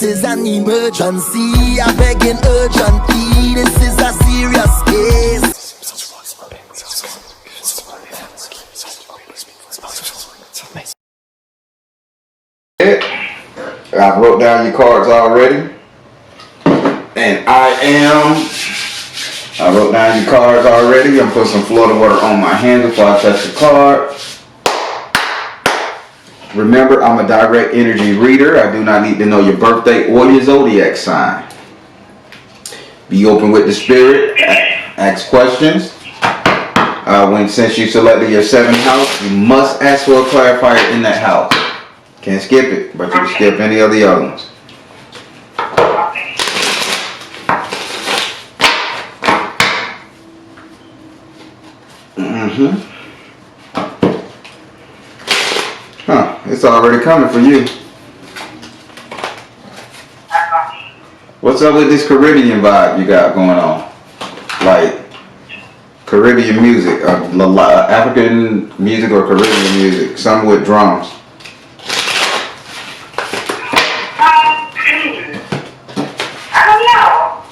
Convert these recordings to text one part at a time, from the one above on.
is an emergency. I begging urgently. This is a serious case. I wrote down your cards already. And I wrote down your cards already. I'm gonna put some Florida water on my hand before I touch the card. Remember, I'm a direct energy reader. I do not need to know your birthday or your zodiac sign. Be open with the spirit. Ask questions. Since you selected your 7th house, you must ask for a clarifier in that house. Can't skip it, but you can skip any of the other ones. It's already coming for you. What's up with this Caribbean vibe you got going on? Like Caribbean music, African music or Caribbean music, some with drums. I don't know.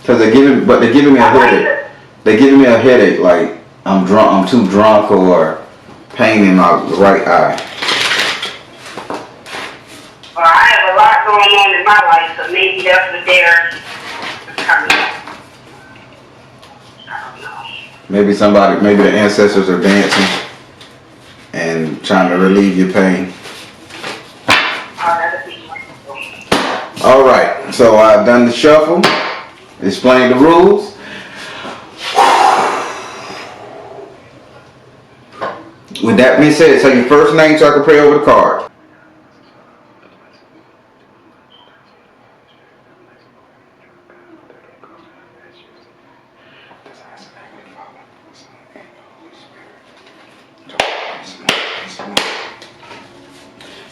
Cause they're giving me a headache. They're giving me a headache, like I'm too drunk, or pain in my right eye. Well, I have a lot going on in my life, so maybe that's what they're coming up. I don't know. Maybe the ancestors are dancing and trying to relieve your pain. All right, so I've done the shuffle, explained the rules. With that being said, say your first name so I can pray over the card.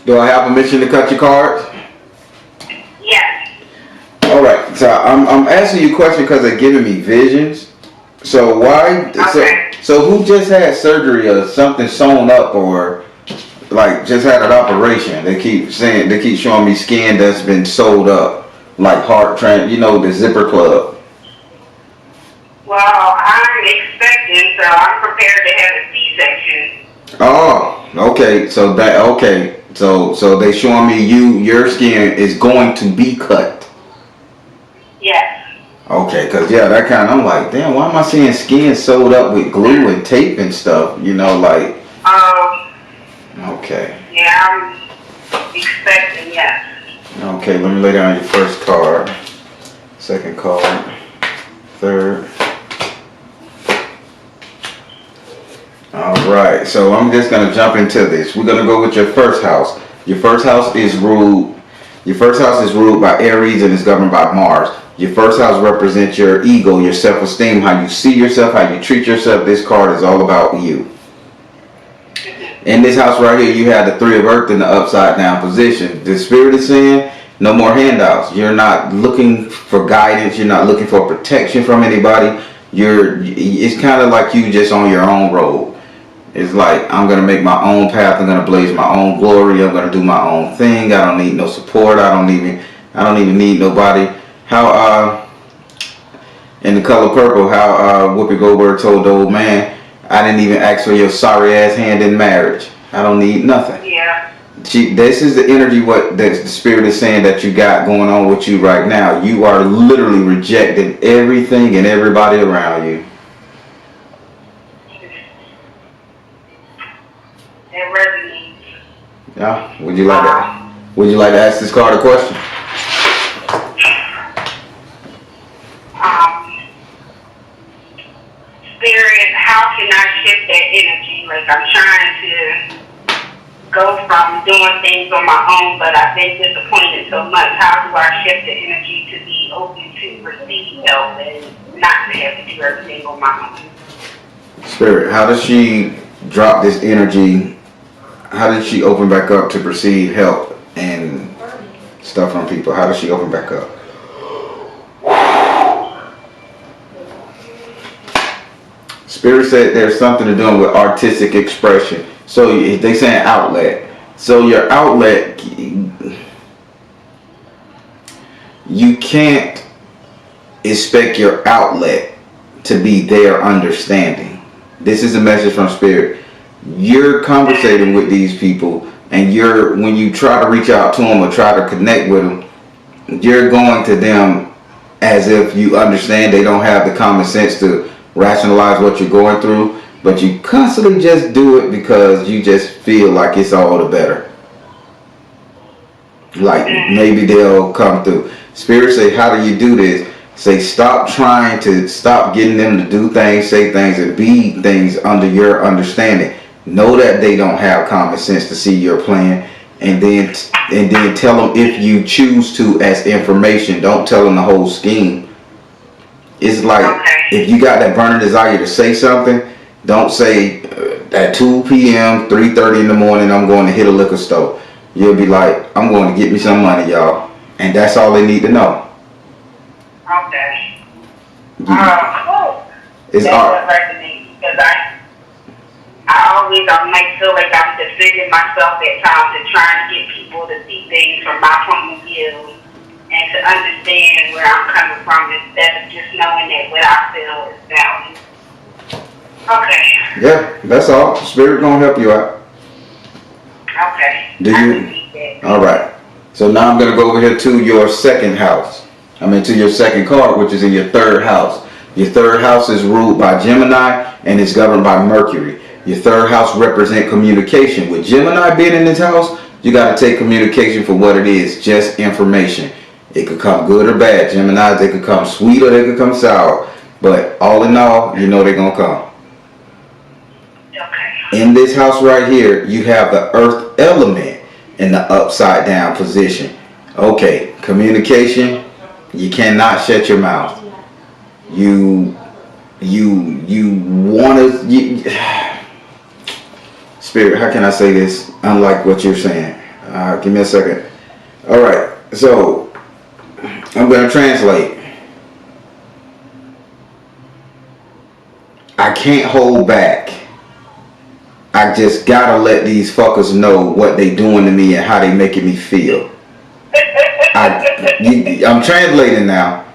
Do I have permission to cut your cards? Yes. All right. So I'm asking you a question because they're giving me visions. So why? Okay. So who just had surgery or something sewn up, or like just had an operation? They keep showing me skin that's been sewed up, like the zipper club. Well, I'm expecting, so I'm prepared to have a C-section. Oh, okay. So So they showing me your skin is going to be cut. Yes. Okay, cause that kind of, I'm like, damn, why am I seeing skin sewed up with glue and tape and stuff? Okay. Yeah, I'm expecting, yes. Okay, let me lay down your first card, second card, third. All right, so I'm just gonna jump into this. We're gonna go with your first house. Your first house is ruled by Aries and is governed by Mars. Your first house represents your ego, your self-esteem, how you see yourself, how you treat yourself. This card is all about you. In this house right here, you have the 3 of Earth in the upside down position. The spirit is saying, no more handouts. You're not looking for guidance. You're not looking for protection from anybody. It's kind of like you just on your own road. It's like, I'm going to make my own path. I'm going to blaze my own glory. I'm going to do my own thing. I don't need no support. I don't even need nobody. How, in the color purple, how Whoopi Goldberg told the old man, I didn't even ask for your sorry ass hand in marriage. I don't need nothing. Yeah. This is the energy what the spirit is saying that you got going on with you right now. You are literally rejecting everything and everybody around you. It resonates. Yeah. Would you like to ask this card a question? Spirit, how can I shift that energy? Like, I'm trying to go from doing things on my own, but I've been disappointed so much. How do I shift the energy to be open to receive help and not to have to do everything on my own? Spirit, how does she drop this energy? How does she open back up to receive help and stuff from people? How does she open back up? Spirit said there's something to do with artistic expression. So they saying outlet. So your outlet, you can't expect your outlet to be their understanding. This is a message from Spirit. You're conversating with these people, and when you try to reach out to them or try to connect with them, you're going to them as if you understand they don't have the common sense to rationalize what you're going through, but you constantly just do it because you just feel like it's all the better. Like maybe they'll come through. Spirit say, how do you do this? Say, stop getting them to do things, say things, and be things under your understanding. Know that they don't have common sense to see your plan, and then tell them if you choose to as information. Don't tell them the whole scheme. It's like if you got that burning desire to say something, don't say at 2 p.m., 3:30 in the morning, I'm going to hit a liquor store. You'll be like, I'm going to get me some money, y'all. And that's all they need to know. Okay. Cool. It's art. Because I always might feel like I'm defending myself at times and trying to get people to see things from my point of view and to understand where I'm coming from instead of just knowing that what I feel is valid. Okay. Yeah, that's all. Spirit gonna help you out. Okay. Do you? All right. So now I'm gonna go over here to your second house. To your second card, which is in your third house. Your third house is ruled by Gemini and it's governed by Mercury. Your third house represents communication. With Gemini being in this house, you got to take communication for what it is, just information. It could come good or bad. Geminis, they could come sweet or they could come sour. But all in all, you know they're going to come. Okay. In this house right here, you have the earth element in the upside down position. Okay, communication, you cannot shut your mouth. You want to... Spirit, how can I say this unlike what you're saying? Give me a second. All right, so I'm going to translate. I can't hold back. I just got to let these fuckers know what they doing to me and how they making me feel. I'm translating now.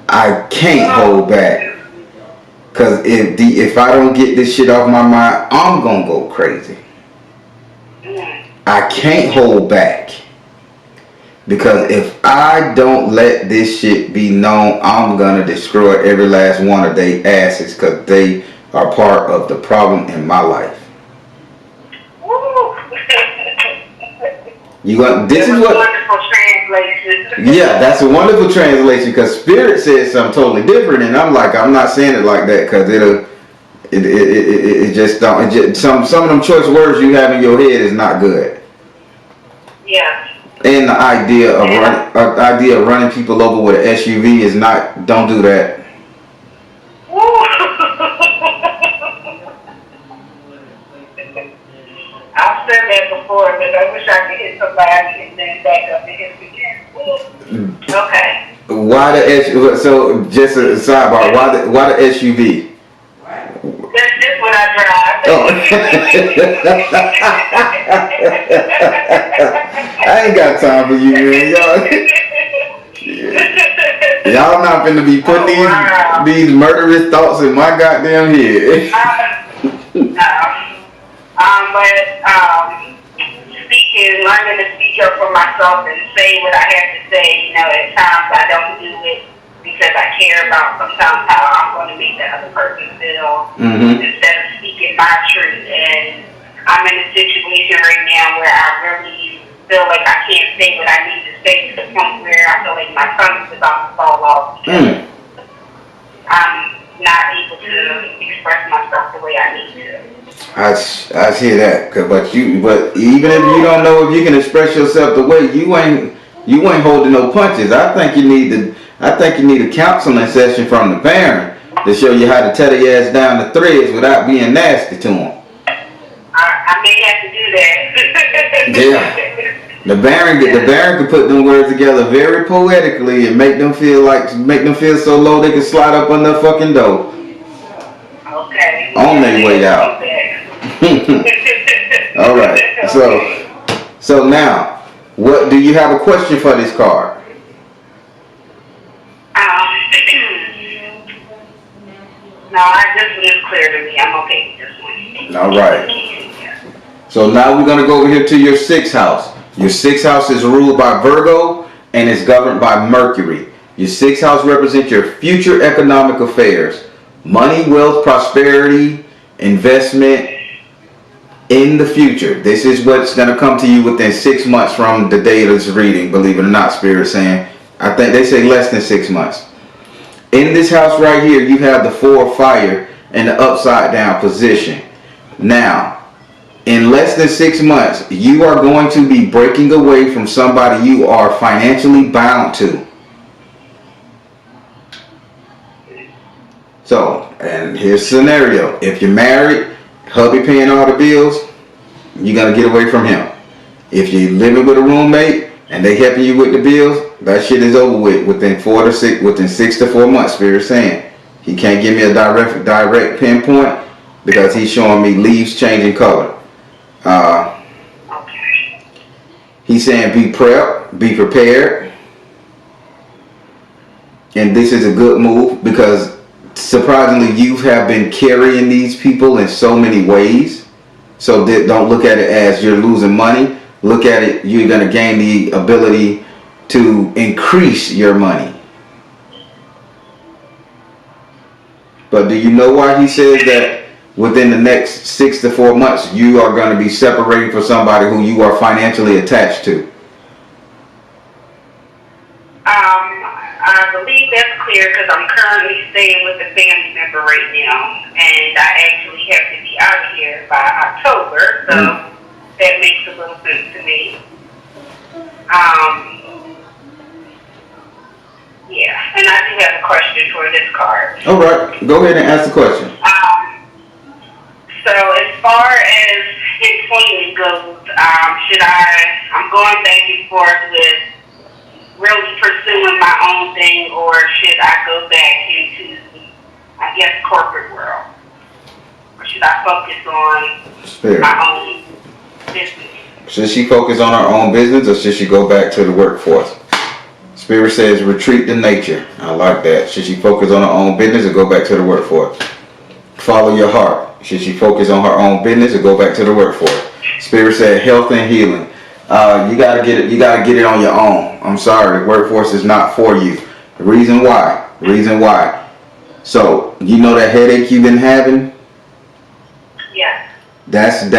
I can't hold back. Cause if I don't get this shit off my mind, I'm gonna go crazy. I can't hold back. Because if I don't let this shit be known, I'm gonna destroy every last one of their asses because they are part of the problem in my life. This is what. Wonderful translation. Yeah, that's a wonderful translation because Spirit says something totally different, and I'm like, I'm not saying it like that because it just don't. Some of them choice words you have in your head is not good. Yeah. And the idea of running people over with an SUV is not. Don't do that. I've said that before, but I wish I could hit somebody and then back up and hit again. Okay. Why the SUV? So just a sidebar. Why the SUV? That's just what I drive. Oh. I ain't got time for you, man. Y'all not finna be putting these murderous thoughts in my goddamn head. Learning to speak up for myself and say what I have to say. At times I don't do it because I care about sometimes how I'm going to make the other person feel instead of speaking my truth. And I'm in a situation right now where I really feel like I can't say what I need to say to the point where I feel like my tongue is about to fall off. I'm not able to express myself the way I need to. I hear that, but even if you don't know if you can express yourself the way, you ain't holding no punches. I think you need a counseling session from the parent to show you how to tear their ass down to threads without being nasty to them. I may have to do that. Yeah, the Baron could put them words together very poetically and make them feel so low they can slide up on their fucking door. Okay. On their way out. All right. So now, what do you have a question for this card? this one is clear to me. I'm okay with this one. All right. So now we're gonna go over here to your sixth house. Your sixth house is ruled by Virgo and is governed by Mercury. Your sixth house represents your future economic affairs, money, wealth, prosperity, investment in the future. This is what's gonna come to you within 6 months from the day of this reading. Believe it or not, Spirit saying. I think they say less than 6 months. In this house right here, you have the Four of Fire in the upside down position. Now, in less than 6 months, you are going to be breaking away from somebody you are financially bound to. So, and here's the scenario. If you're married, hubby paying all the bills, you got to get away from him. If you're living with a roommate and they helping you with the bills, that shit is over with within 6 to 4 months. Spirit saying he can't give me a direct pinpoint because he's showing me leaves changing color. He's saying be prepared, and this is a good move because surprisingly you have been carrying these people in so many ways. So don't look at it as you're losing money. Look at it, you're going to gain the ability to increase your money. But do you know why he says that within the next 6 to 4 months you are going to be separating from somebody who you are financially attached to? I believe that's clear because I'm currently staying with a family member right now, and I actually have to be out of here by October, so that makes a little sense to me. Yeah, and I do have a question for this card. All right, go ahead and ask the question. So as far as employment goes, I'm going back and forth with really pursuing my own thing, or should I go back into, I guess, corporate world? Or should I focus on my own business? Should she focus on her own business or should she go back to the workforce? Spirit says retreat to nature. I like that. Should she focus on her own business or go back to the workforce? Follow your heart. Should she focus on her own business or go back to the workforce? Spirit said health and healing. You gotta get it. You gotta get it on your own. I'm sorry, the workforce is not for you. The reason why. So you know that headache you've been having? Yeah. That's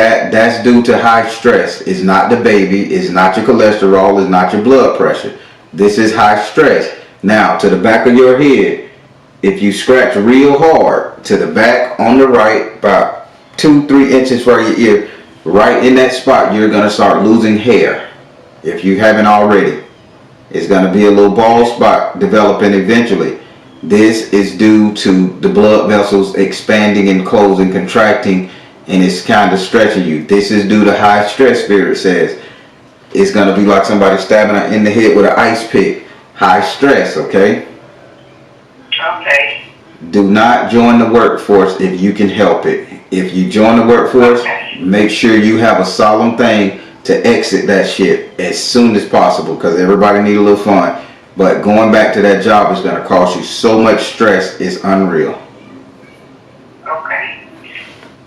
due to high stress. It's not the baby. It's not your cholesterol. It's not your blood pressure. This is high stress. Now to the back of your head, if you scratch real hard to the back on the right, about 2-3 inches from your ear. Right in that spot, you're going to start losing hair. If you haven't already, it's going to be a little bald spot developing eventually. This is due to the blood vessels expanding and closing, contracting, and it's kind of stretching you. This is due to high stress, Spirit says. It's going to be like somebody stabbing her in the head with an ice pick. High stress, okay? Okay. Do not join the workforce if you can help it. If you join the workforce, make sure you have a solemn thing to exit that shit as soon as possible because everybody need a little fun. But going back to that job is going to cause you so much stress, it's unreal. Okay.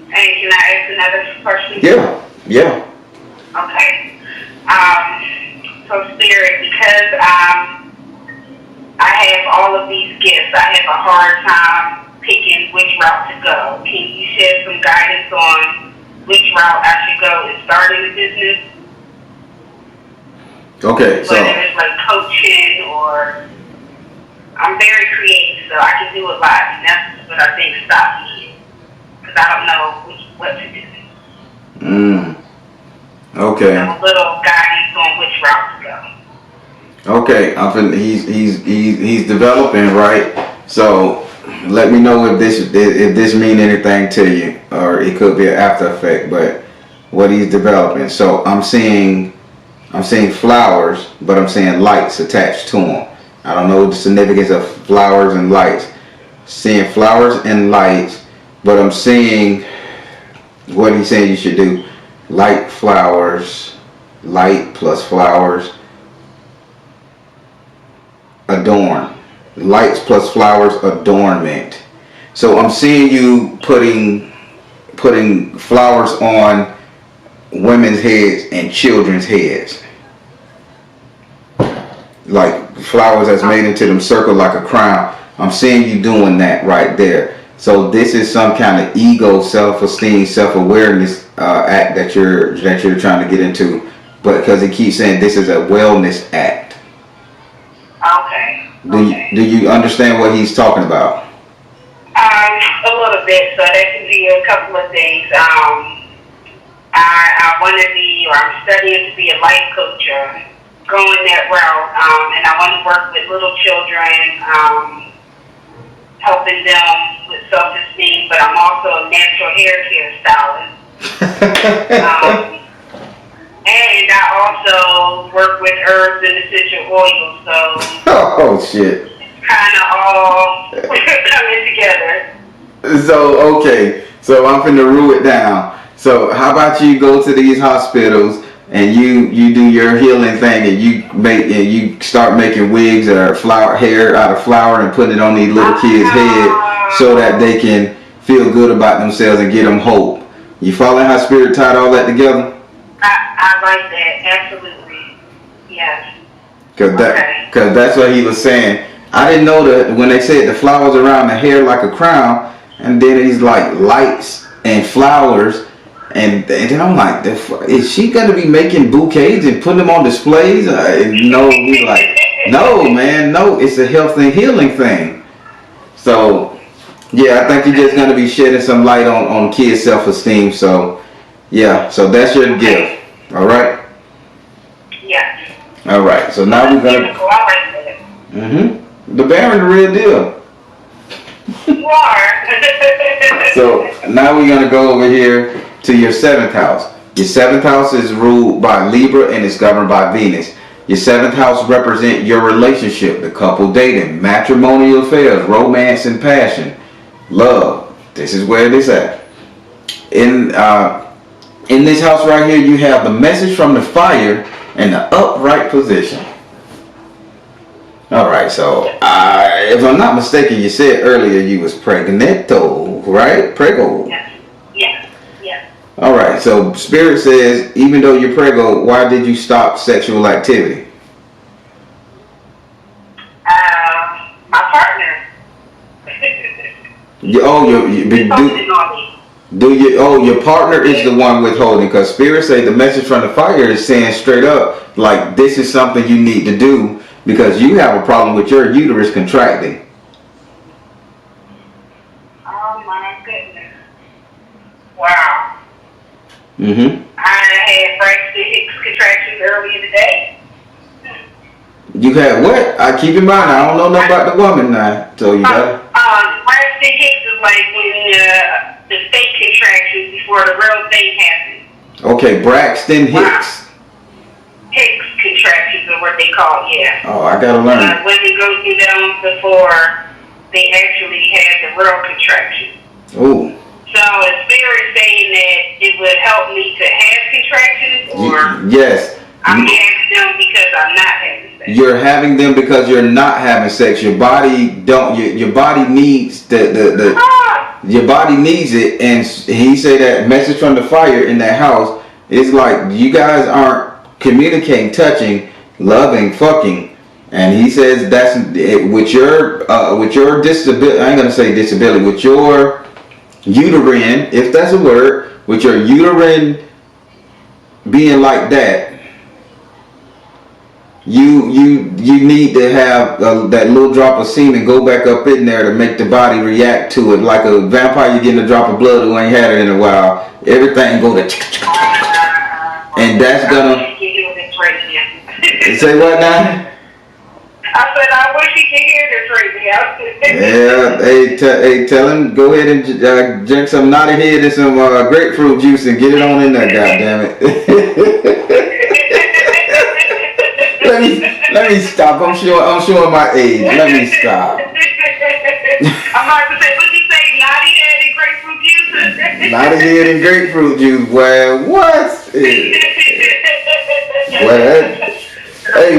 And can I ask another question? Yeah. Okay. So Spirit, because I have all of these gifts, I have a hard time picking which route to go. Can you shed some guidance on which route I should go in starting a business? Okay, so whether it's like coaching or I'm very creative, so I can do a lot, and that's what I think stops me because I don't know what to do. Okay. I'm a little guidance on which route to go. Okay, he's developing, right? So let me know if this mean anything to you, or it could be an after effect. But what he's developing, so I'm seeing flowers, but I'm seeing lights attached to them. I don't know the significance of flowers and lights. Seeing flowers and lights, but I'm seeing what he's saying you should do. Light flowers, light plus flowers, adorn. Lights plus flowers, adornment. So I'm seeing you putting flowers on women's heads and children's heads. Like flowers that's made into them circle like a crown. I'm seeing you doing that right there. So this is some kind of ego, self-esteem, self-awareness act that you're trying to get into. But because he keeps saying this is a wellness act. Okay. Do you understand what he's talking about? A little bit. So that can be a couple of things. I want to be, or I'm studying to be a life coach, or going that route, and I want to work with little children, helping them with self-esteem. But I'm also a natural hair care stylist, and I also work with herbs and essential oils. So oh shit! It's kind of all coming together. So okay, so I'm finna rule it down. So how about you go to these hospitals and you do your healing thing, and you start making wigs or hair out of flour and putting it on these little kids' head so that they can feel good about themselves and get them hope. You following how Spirit tied all that together? I like that, absolutely, yes. Cause that's what he was saying. I didn't know that when they said the flowers around the hair like a crown, and then he's like lights and flowers. And then I'm like, is she gonna be making bouquets and putting them on displays? No, he's like, no, man, no, it's a health and healing thing. So, yeah, I think you're just gonna be shedding some light on kids' self-esteem. So, yeah, so that's your gift. All right. Yes. All right. So now we're gonna. The Baron, the real deal. You are. So now we're gonna go over here to your 7th house. Your 7th house is ruled by Libra and is governed by Venus. Your 7th house represents your relationship, the couple dating, matrimonial affairs, romance and passion, love. This is where it is at. In this house right here, you have the message from the fire and the upright position. All right, so if I'm not mistaken, you said earlier you was pregnanto, right? Prego. Yes. All right, so Spirit says, even though you're preggo, why did you stop sexual activity? My partner. Your partner is the one withholding, because Spirit say the message from the fire is saying straight up, like, this is something you need to do because you have a problem with your uterus contracting. Oh my goodness. Wow. Mm-hmm. I had Braxton contractions earlier today. You had what? I keep in mind, I don't know nothing about the woman now. So you got Braxton Hicks is like when the fake contractions before the real thing happens. Okay, Braxton Hicks. Hicks contractions are what they call, yeah. Oh, I gotta learn. Women go through them before they actually have the real contractions. Oh. So is Spirit saying that it would help me to have contractions, or yes, I'm having them because I'm not having sex? You're having them because you're not having sex. Your body your body needs your body needs it, and he said that message from the fire in that house is like you guys aren't communicating, touching, loving, fucking. And he says that's with your disability. I ain't gonna say disability. With your uterine, if that's a word, with your uterine being like that, you need to have that little drop of semen go back up in there to make the body react to it, like a vampire. You getting a drop of blood who ain't had it in a while. Everything go to, and that's gonna. Say what now? I said, I wish he could hear this right now. Yeah, hey, tell him, go ahead and drink some naughty head and some grapefruit juice and get it on in there, goddammit. let me stop. I'm showing my age. Let me stop. I'm about to say, what you say, naughty head and grapefruit juice? Naughty head and grapefruit juice, well, what? Well, hey,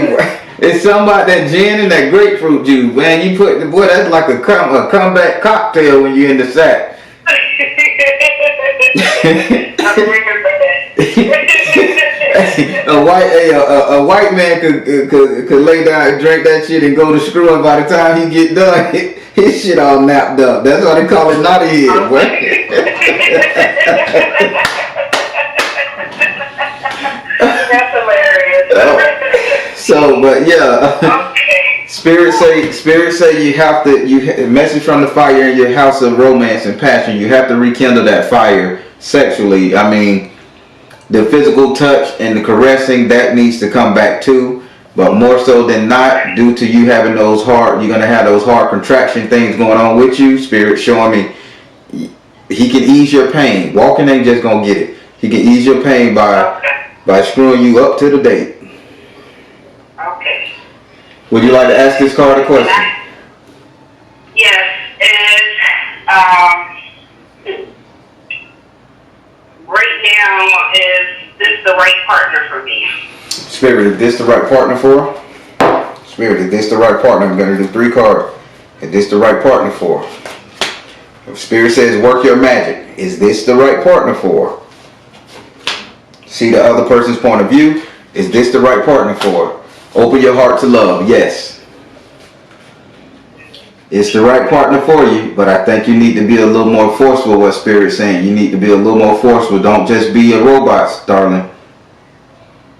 it's It's something about that gin and that grapefruit juice, man. You put the boy, that's like a comeback cocktail when you're in the sack. I remember that. A white man could lay down and drink that shit and go to screw, and by the time he get done, his shit all napped up. That's why they call it naughty head, boy. That's hilarious. So, but yeah. Okay. Spirit say you have to, message from the fire in your house of romance and passion. You have to rekindle that fire sexually. I mean, the physical touch and the caressing, that needs to come back too. But more so than not, due to you having those hard, you're gonna have those hard contraction things going on with you. Spirit showing me he can ease your pain. Walking ain't just gonna get it. He can ease your pain by screwing you up to the date. Okay. Would you like to ask this card a question? Yes. Right now, is this the right partner for me? Spirit, is this the right partner for her? Spirit, is this the right partner? I'm going to do 3 cards. Is this the right partner for her? If Spirit says work your magic, is this the right partner for her? See the other person's point of view. Is this the right partner for her? Open your heart to love. Yes. It's the right partner for you, but I think you need to be a little more forceful. What Spirit's saying, you need to be a little more forceful. Don't just be a robot, darling.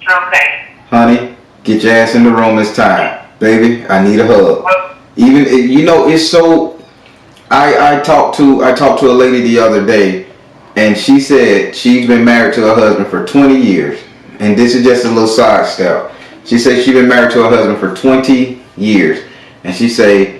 Okay. Honey, get your ass in the room. It's time. Baby, I need a hug. Even, you know, it's so, I talked to a lady the other day, and she said she's been married to her husband for 20 years. And this is just a little sidestep. She said she's been married to her husband for 20 years. And she said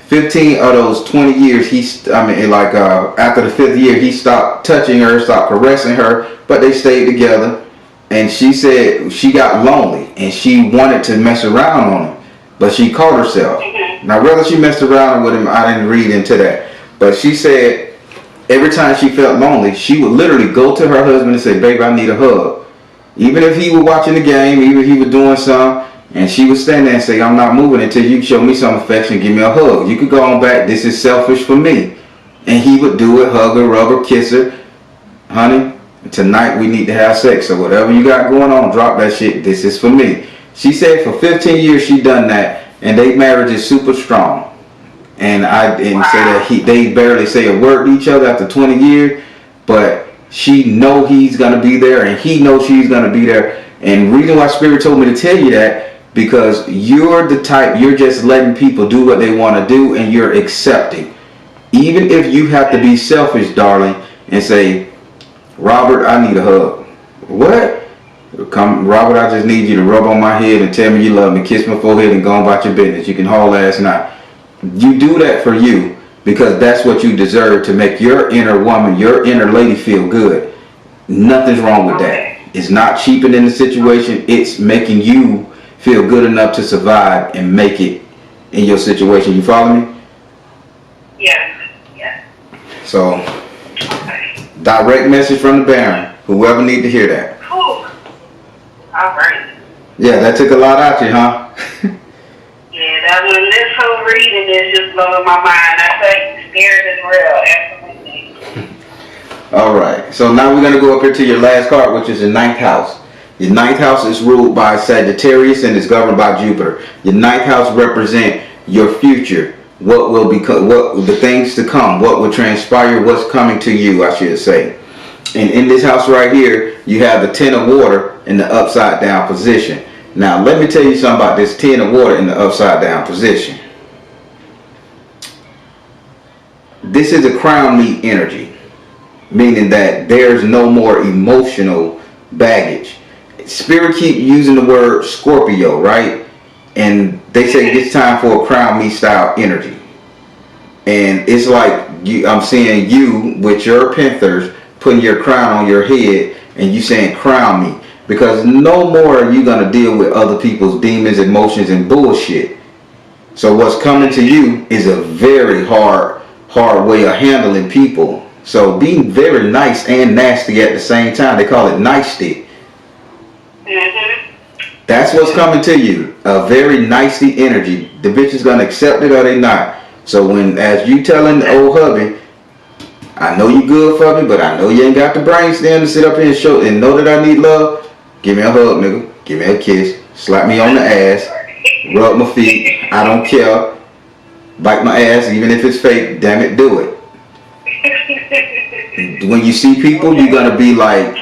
15 of those 20 years, after the 5th year, he stopped touching her, stopped caressing her, but they stayed together. And she said she got lonely and she wanted to mess around on him, but she caught herself. Now, whether she messed around with him, I didn't read into that. But she said every time she felt lonely, she would literally go to her husband and say, baby, I need a hug. Even if he was watching the game, even if he was doing something, and she would stand there and say, I'm not moving until you show me some affection, give me a hug. You could go on back, this is selfish for me. And he would do it, hug her, rub her, kiss her. Honey, tonight we need to have sex, so whatever you got going on, drop that shit, this is for me. She said for 15 years she done that, and their marriage is super strong. And wow. Say that they barely say a word to each other after 20 years, but she know he's gonna be there, and he knows she's gonna be there. And reason why Spirit told me to tell you that, because you're the type, you're just letting people do what they want to do, and you're accepting. Even if you have to be selfish, darling, and say, Robert, I need a hug. What? Come, Robert, I just need you to rub on my head and tell me you love me, kiss my forehead, and go on about your business. You can haul ass now. You do that for you, because that's what you deserve, to make your inner woman, your inner lady feel good. Nothing's wrong with that. It's not cheapening the situation. It's making you feel good enough to survive and make it in your situation. You follow me? Yes. Yes. So, direct message from the Baron. Whoever need to hear that. Cool. All right. Yeah, that took a lot out you, huh? Yeah, that one, this whole reading is just blowing my mind. I tell you, Spirit is real. Absolutely. All right. So now we're going to go up here to your last card, which is the 9th house. Your 9th house is ruled by Sagittarius and is governed by Jupiter. Your 9th house represents your future, what will become, what the things to come, what will transpire, what's coming to you, I should say. And in this house right here, you have the 10 of water in the upside down position. Now, let me tell you something about this 10 of water in the upside down position. This is a crown meat energy, meaning that there's no more emotional baggage. Spirit keep using the word Scorpio, right? And they say it's time for a crown me style energy. And it's like I'm seeing you with your Panthers putting your crown on your head and you saying crown me. Because no more are you going to deal with other people's demons, emotions, and bullshit. So what's coming to you is a very hard way of handling people. So being very nice and nasty at the same time. They call it nice stick. That's what's coming to you. A very nicey energy. The bitch is gonna accept it or they not. So when, as you telling the old hubby, I know you good for me, but I know you ain't got the brain stem to sit up here and show and know that I need love. Give me a hug, nigga. Give me a kiss. Slap me on the ass. Rub my feet. I don't care. Bite my ass, even if it's fake. Damn it, do it. When you see people, you're gonna be like,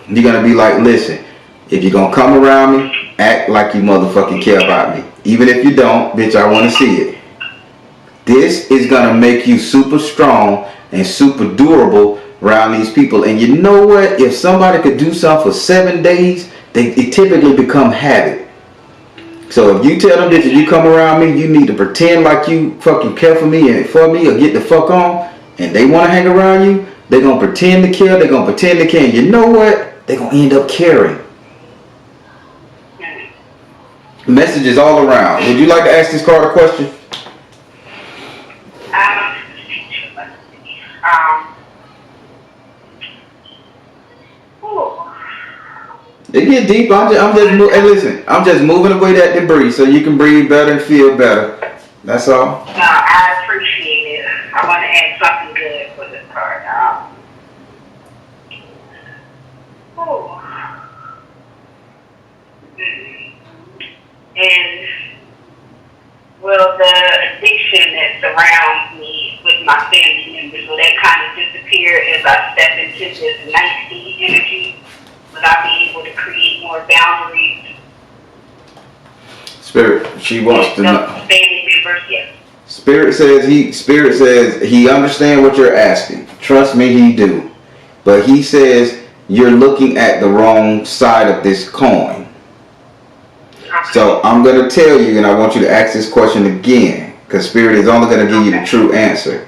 listen. If you're gonna come around me, act like you motherfucking care about me. Even if you don't, bitch, I wanna see it. This is gonna make you super strong and super durable around these people. And you know what? If somebody could do something for 7 days, it typically become habit. So if you tell them that you come around me, you need to pretend like you fucking care for me or get the fuck on, and they wanna hang around you, they're gonna pretend to care, they're gonna pretend to care, and you know what? They're gonna end up caring. Messages all around. Would you like to ask this card a question? It get deep. I'm just moving away that debris so you can breathe better and feel better. That's all. No, I appreciate it. I want to add something good for this card. And will the addiction that surrounds me with my family members, will that kind of disappear as I step into this nicety energy? Will I be able to create more boundaries? Spirit, she wants to know. Family members, yes. Spirit says he understands what you're asking. Trust me, he do. But he says you're looking at the wrong side of this coin. So I'm going to tell you, and I want you to ask this question again, because Spirit is only going to give you the true answer.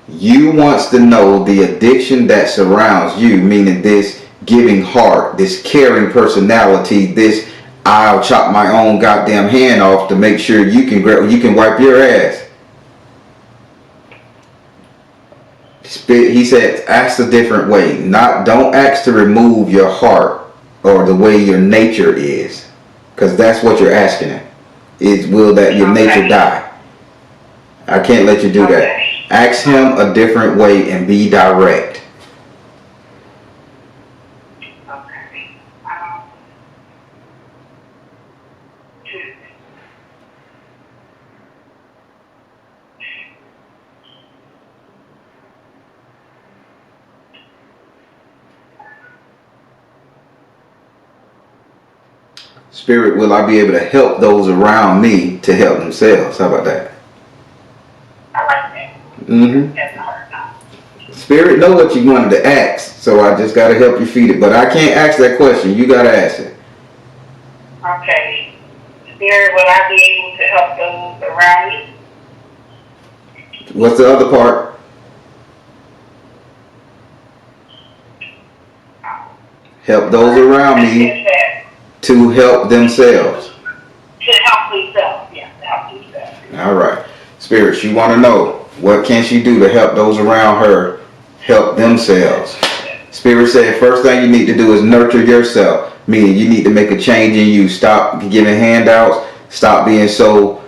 You wants to know the addiction that surrounds you, meaning this giving heart, this caring personality, this I'll chop my own goddamn hand off to make sure you can wipe your ass. Spirit, he said, ask a different way. Don't ask to remove your heart or the way your nature is. Because that's what you're asking him. Is will that your nature die? I can't let you do that. Ask him a different way and be direct. Spirit, will I be able to help those around me to help themselves? How about that? I like that. Mm-hmm. That's a hard time. Spirit know what you wanted to ask, so I just got to help you feed it. But I can't ask that question. You got to ask it. Okay. Spirit, will I be able to help those around me? What's the other part? Help those around me to help themselves. To help themselves, yeah, to help themselves. All right. Spirit, you want to know, what can she do to help those around her help themselves? Spirit said, first thing you need to do is nurture yourself. Meaning you need to make a change in you. Stop giving handouts. Stop being so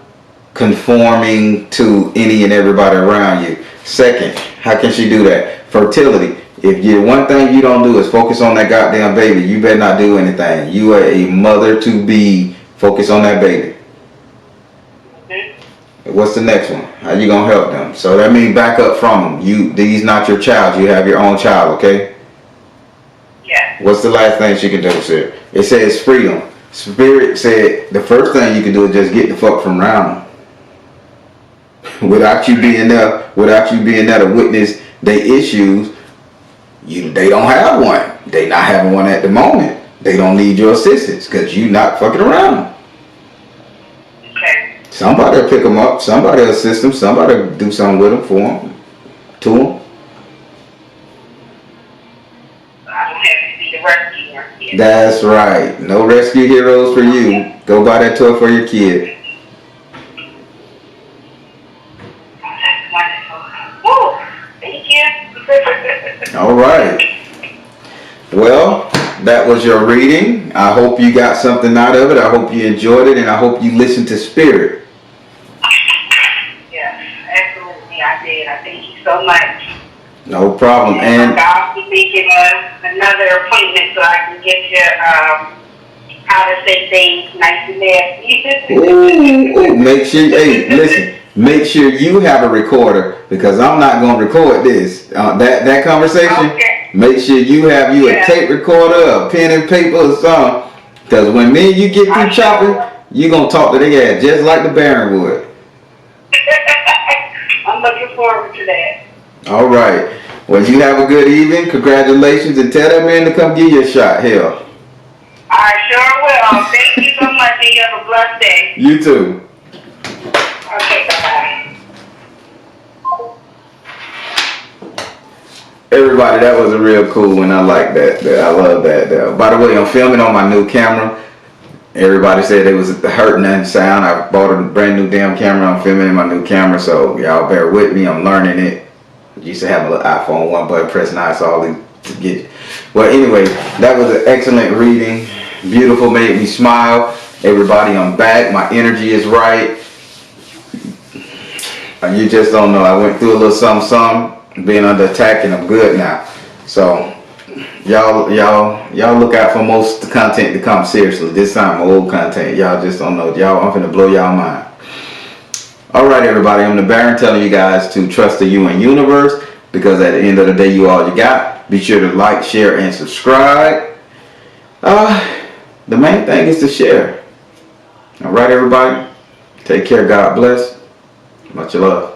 conforming to any and everybody around you. Second, how can she do that? Fertility. If you one thing you don't do is focus on that goddamn baby, you better not do anything. You are a mother to be. Focus on that baby. What's the next one? How you gonna help them? So that means back up from them. These not your child. You have your own child, okay? Yeah. What's the last thing she can do, sir? It says freedom. Spirit said the first thing you can do is just get the fuck from around them. Without you being there to witness their issues. They don't have one. They not having one at the moment. They don't need your assistance because you not fucking around them. Okay. Somebody will pick them up. Somebody will assist them. Somebody will do something with them, for them, to them. I don't have to be the rescuer. Yeah. That's right. No rescue heroes for you. Go buy that toy for your kid. That's wonderful. Woo! Thank you. All right. Well, that was your reading. I hope you got something out of it. I hope you enjoyed it, and I hope you listened to Spirit. Yes, absolutely, I did. I thank you so much. No problem. And I'll be making another appointment so I can get you how to say things nice and nasty. ooh, make sure, hey, listen, make sure you have a recorder, because I'm not going to record this. That conversation, Okay. make sure you have a tape recorder, a pen and paper or something, because when me and you get through chopping, you're going to talk to their ass just like the Baron would. I'm looking forward to that. All right. Well, you have a good evening. Congratulations, and tell that man to come give you a shot. Hell. I sure will. Thank you so much, and you have a blessed day. You too. Okay, bye-bye. Everybody, that was a real cool one. I like that. I love that. By the way, I'm filming on my new camera. Everybody said it was hurting and sound. I bought a brand new damn camera. I'm filming in my new camera, so y'all bear with me. I'm learning it. Used to have a little iPhone, one button press, now it's all to get it. Well, anyway, that was an excellent reading. Beautiful, made me smile. Everybody, I'm back. My energy is right. You just don't know. I went through a little something, being under attack, and I'm good now. So, y'all look out for most of the content to come. Seriously, this time old content. Y'all just don't know. I'm finna blow y'all mind. All right, everybody. I'm the Baron, telling you guys to trust the UN universe, because at the end of the day, you all you got. Be sure to like, share, and subscribe. The main thing is to share. All right, everybody. Take care. God bless. Much love.